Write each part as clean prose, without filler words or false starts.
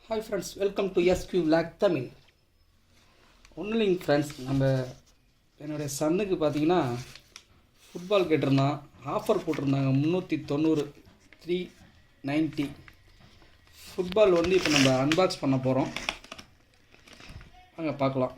Hi friends, welcome to எஸ்கியூ vlog Tamil. ஒன்றும் இல்லைங்க friends, நம்ம என்னுடைய சன்னுக்கு பார்த்தீங்கன்னா ஃபுட்பால் கேட்டிருந்தான். ஆஃபர் போட்டிருந்தாங்க 390 390 ஃபுட்பால் வந்து இப்போ நம்ம அன்பாக்ஸ் பண்ண போகிறோம். அங்கே பார்க்கலாம்.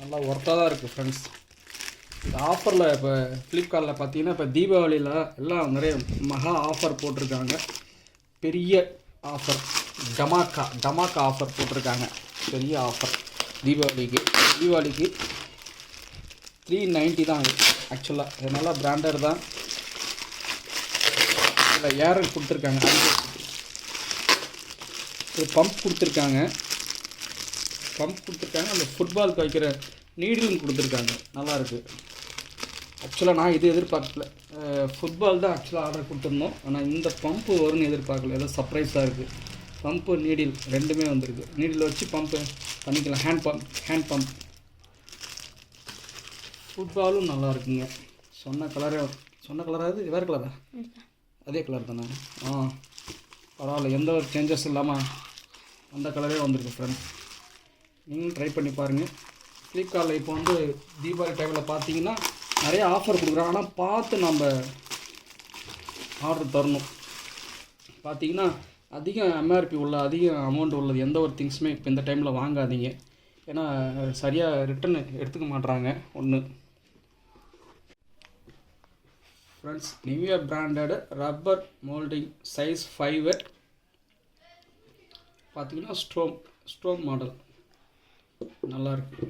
நல்லா ஒர்த்தாக தான் இருக்குது ஃப்ரெண்ட்ஸ். இந்த ஆஃபரில் இப்போ ஃப்ளிப்கார்ட்டில் பார்த்தீங்கன்னா இப்போ தீபாவளியில் எல்லாம் நிறைய மகா ஆஃபர் போட்டிருக்காங்க. பெரிய ஆஃபர் டமாக்கா ஆஃபர் போட்டிருக்காங்க. பெரிய ஆஃபர் தீபாவளிக்கு 390 தான் இது. ஆக்சுவலாக இது நல்லா பிராண்டட் தான். இதில் ஏர் கொடுத்துருக்காங்க, ஒரு பம்ப் கொடுத்துருக்காங்க. அந்த ஃபுட்பாலுக்கு வைக்கிற நீடிலும் கொடுத்துருக்காங்க. நல்லாயிருக்கு. ஆக்சுவலாக நான் இது எதிர்பார்க்கல. ஃபுட்பால் தான் ஆக்சுவலாக ஆர்டர் கொடுத்துருந்தோம். ஆனால் இந்த பம்ப்பு வரும்னு எதிர்பார்க்கல. ஏதோ சர்ப்ரைஸாக இருக்குது. பம்ப்பு நீடில் ரெண்டுமே வந்துருக்கு. நீடில் வச்சு பம்ப்பு பண்ணிக்கலாம். Hand pump. ஃபுட்பாலும் நல்லா இருக்குங்க. சொன்ன கலராக வேறு கலரா? அதே கலர் தானே. பரவாயில்ல, எந்த ஒரு சேஞ்சஸ் இல்லாமல் அந்த கலரே வந்திருக்கு ஃப்ரெண்ட்ஸ். நீங்களும் ட்ரை பண்ணி பாருங்கள். ஃப்ளிப்கார்ட்டில் இப்போ வந்து தீபாவளி டைமில் பார்த்தீங்கன்னா நிறைய ஆஃபர் கொடுக்குறாங்க. ஆனால் பார்த்து நம்ம ஆர்டர் தரணும். பார்த்தீங்கன்னா அதிக எம்ஆர்பி அதிக அமௌண்ட் உள்ளது எந்த ஒரு திங்ஸுமே இப்போ இந்த டைமில் வாங்காதீங்க. ஏன்னா சரியாக ரிட்டன் எடுத்துக்க மாட்றாங்க. ஒன்று friends, Nivea branded rubber moulding size 5 பார்த்தீங்கன்னா ஸ்ட்ரோம் மாடல் நல்லாயிருக்கு.